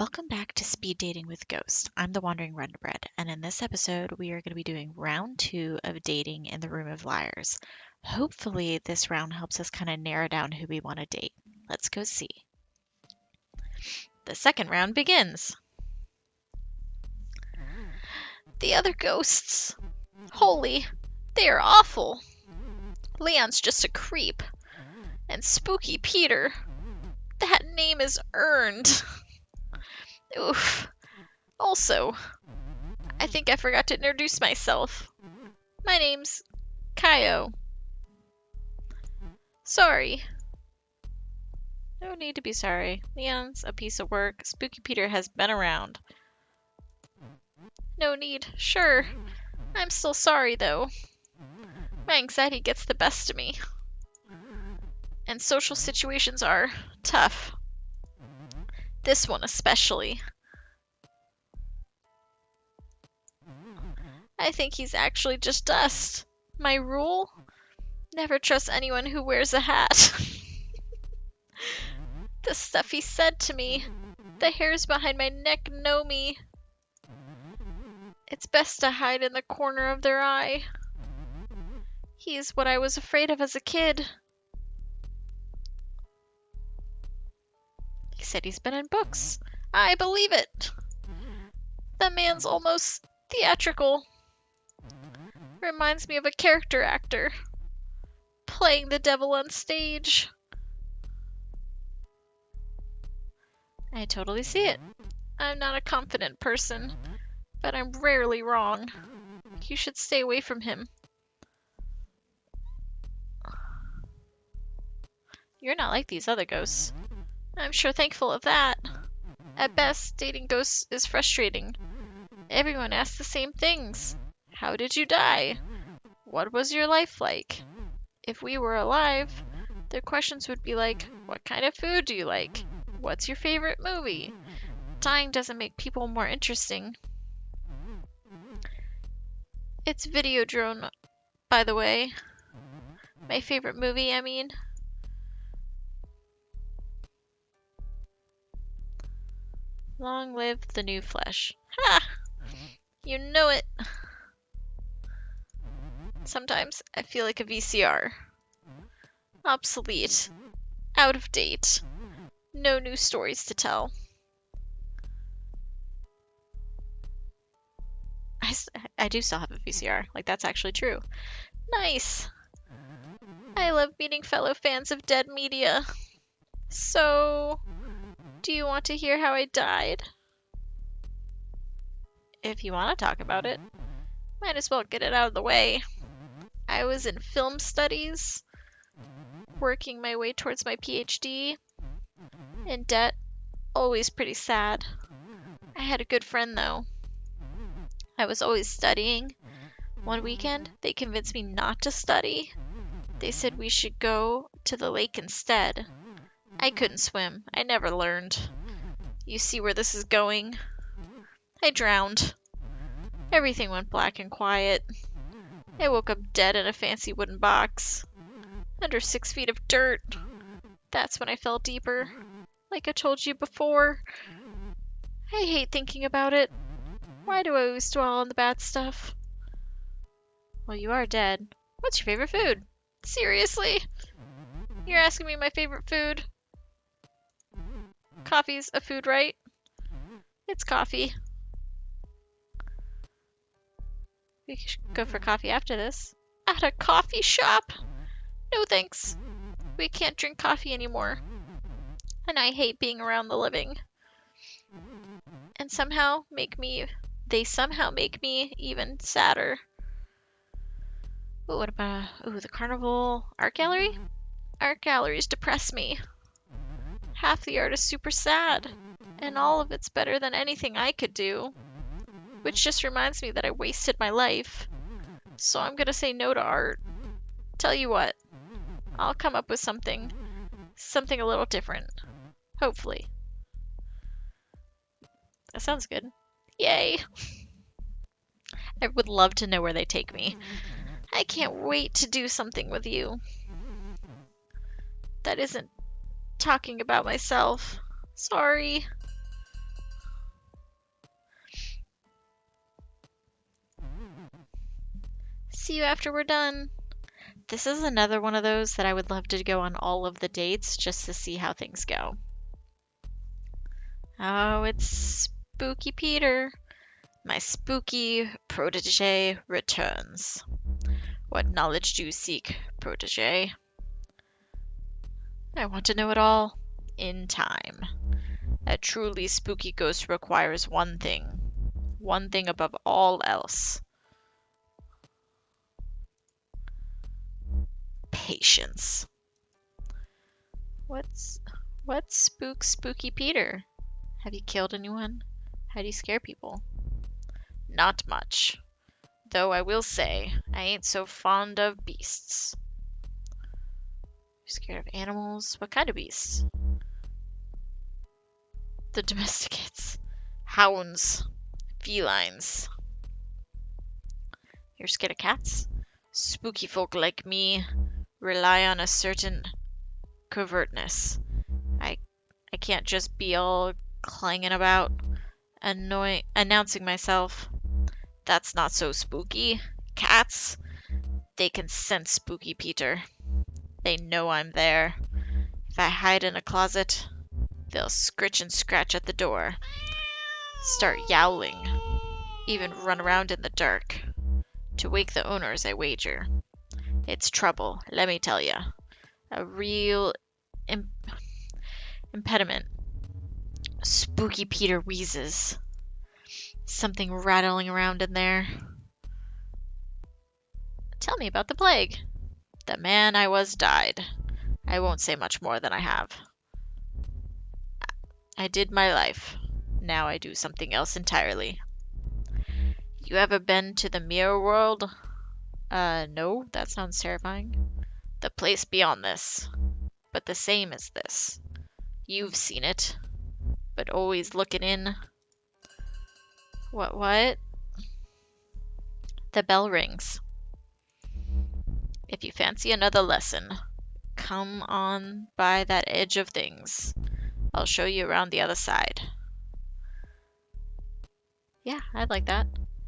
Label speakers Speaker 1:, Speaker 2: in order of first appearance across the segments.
Speaker 1: Welcome back to Speed Dating with Ghost. I'm the WanderingWonderBread, and in this episode, we are going to be doing round 2 of dating in the Room of Liars. Hopefully, this round helps us kind of narrow down who we want to date. Let's go see. The second round begins. The other ghosts. Holy, they are awful. Leon's just a creep. And Spooky Peter. That name is earned. Oof. Also, I think I forgot to introduce myself. My name's Kaio. Sorry. No need to be sorry. Leon's a piece of work. Spooky Peter has been around. No need. Sure. I'm still sorry, though. My anxiety gets the best of me. And social situations are tough. This one especially. I think he's actually just dust. My rule? Never trust anyone who wears a hat. The stuff he said to me. The hairs behind my neck know me. It's best to hide in the corner of their eye. He's what I was afraid of as a kid. He said he's been in books. I believe it. The man's almost theatrical. Reminds me of a character actor. Playing the devil on stage. I totally see it. I'm not a confident person, but I'm rarely wrong. You should stay away from him. You're not like these other ghosts. I'm sure thankful of that. At best, dating ghosts is frustrating. Everyone asks the same things. How did you die? What was your life like? If we were alive, their questions would be like, what kind of food do you like? What's your favorite movie? Dying doesn't make people more interesting. It's Videodrome, by the way. My favorite movie, I mean. Long live the new flesh. Ha! You know it. Sometimes I feel like a VCR. Obsolete. Out of date. No new stories to tell. I do still have a VCR. Like, that's actually true. Nice. I love meeting fellow fans of dead media. So, do you want to hear how I died? If you want to talk about it, might as well get it out of the way. I was in film studies, working my way towards my PhD. In debt, always pretty sad. I had a good friend, though. I was always studying. One weekend, they convinced me not to study. They said we should go to the lake instead. I couldn't swim. I never learned. You see where this is going? I drowned. Everything went black and quiet. I woke up dead in a fancy wooden box. Under 6 feet of dirt. That's when I fell deeper. Like I told you before. I hate thinking about it. Why do I always dwell on the bad stuff? Well, you are dead. What's your favorite food? Seriously? You're asking me my favorite food? Coffee's a food, right? It's coffee. We should go for coffee after this. At a coffee shop? No thanks. We can't drink coffee anymore. And I hate being around the living. And they somehow make me even sadder. Ooh, what about, the carnival art gallery? Art galleries depress me. Half the art is super sad. And all of it's better than anything I could do. Which just reminds me that I wasted my life. So I'm gonna say no to art. Tell you what, I'll come up with something a little different. Hopefully. That sounds good. Yay! I would love to know where they take me. I can't wait to do something with you. That isn't talking about myself. Sorry. See you after we're done. This is another one of those that I would love to go on all of the dates just to see how things go. Oh, it's Spooky Peter. My spooky protege returns. What knowledge do you seek, protege? I want to know it all in time. A truly spooky ghost requires one thing above all else. Patience. What's Spooky Peter? Have you killed anyone? How do you scare people? Not much. Though I will say, I ain't so fond of beasts. You're scared of animals? What kind of beasts? The domesticates. Hounds. Felines. You're scared of cats? Spooky folk like me rely on a certain covertness. I can't just be all clanging about, announcing myself. That's not so spooky. Cats, they can sense Spooky Peter. They know I'm there. If I hide in a closet, they'll scritch and scratch at the door, start yowling, even run around in the dark. To wake the owners, I wager. It's trouble, let me tell ya. A real impediment. Spooky Peter wheezes. Something rattling around in there. Tell me about the plague. The man I was died. I won't say much more than I have. I did my life. Now I do something else entirely. You ever been to the mirror world? No, that sounds terrifying. The place beyond this, but the same as this. You've seen it, but always looking in. What? The bell rings. If you fancy another lesson, come on by that edge of things. I'll show you around the other side. Yeah, I'd like that.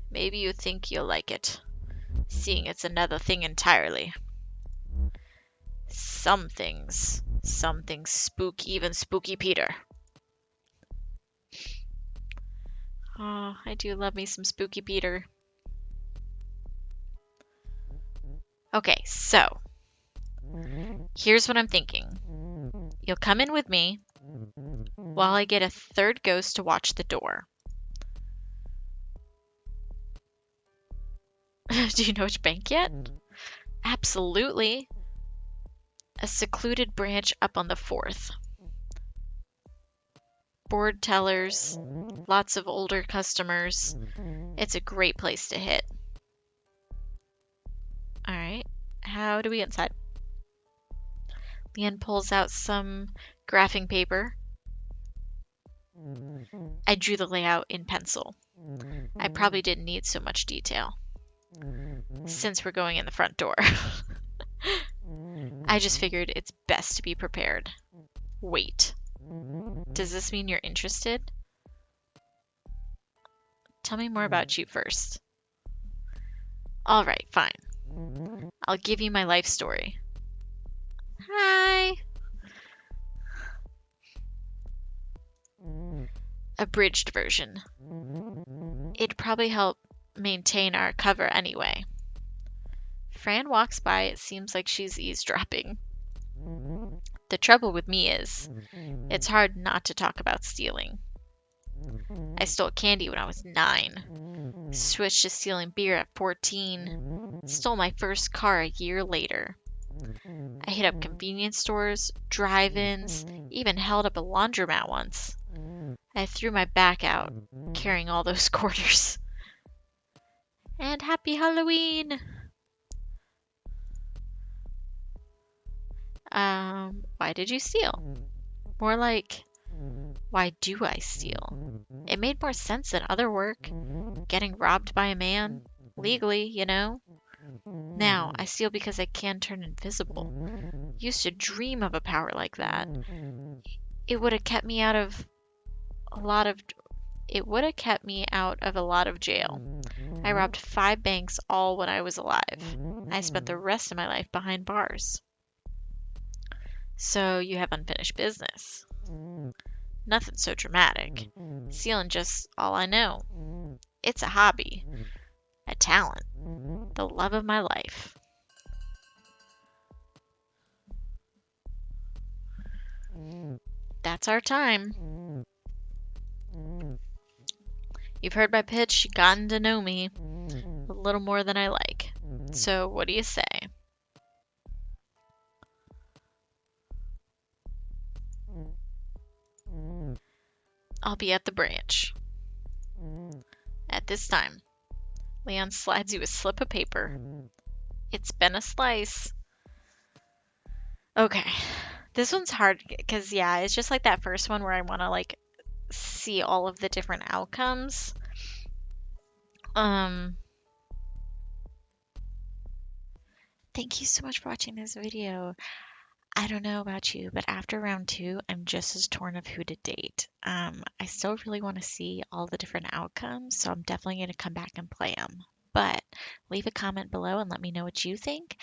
Speaker 1: Maybe you think you'll like it, seeing it's another thing entirely. Some things spook even Spooky Peter. Oh, I do love me some Spooky Peter. Okay, so here's what I'm thinking. You'll come in with me while I get a third ghost to watch the door. Do you know which bank yet? Absolutely. A secluded branch up on the 4th. Board tellers, lots of older customers. It's a great place to hit. All right, how do we get inside? Leanne pulls out some graphing paper. I drew the layout in pencil. I probably didn't need so much detail, since we're going in the front door. I just figured it's best to be prepared. Wait. Does this mean you're interested? Tell me more about you first. All right, fine. I'll give you my life story. Hi. Abridged version. It'd probably help maintain our cover anyway. Fran walks by, it seems like she's eavesdropping. The trouble with me is, it's hard not to talk about stealing. I stole candy when I was 9, switched to stealing beer at 14, stole my first car a year later. I hit up convenience stores, drive-ins, even held up a laundromat once. I threw my back out, carrying all those quarters. And happy Halloween! Why did you steal? More like, why do I steal? It made more sense than other work. Getting robbed by a man. Legally, you know. Now, I steal because I can turn invisible. Used to dream of a power like that. It would have kept me out of a lot of It would have kept me out of a lot of jail. I robbed 5 banks all when I was alive. I spent the rest of my life behind bars. So you have unfinished business. Nothing so dramatic. Stealing just all I know. It's a hobby, a talent, the love of my life. That's our time. You've heard my pitch, gotten to know me a little more than I like. So what do you say? I'll be at the branch. At this time, Leon slides you a slip of paper. It's been a slice. Okay. This one's hard because, yeah, it's just like that first one where I want to, like, see all of the different outcomes. Thank you so much for watching this video. I don't know about you, but after round 2, I'm just as torn of who to date. I still really want to see all the different outcomes, so I'm definitely going to come back and play them. But leave a comment below and let me know what you think,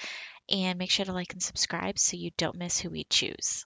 Speaker 1: and make sure to like and subscribe so you don't miss who we choose.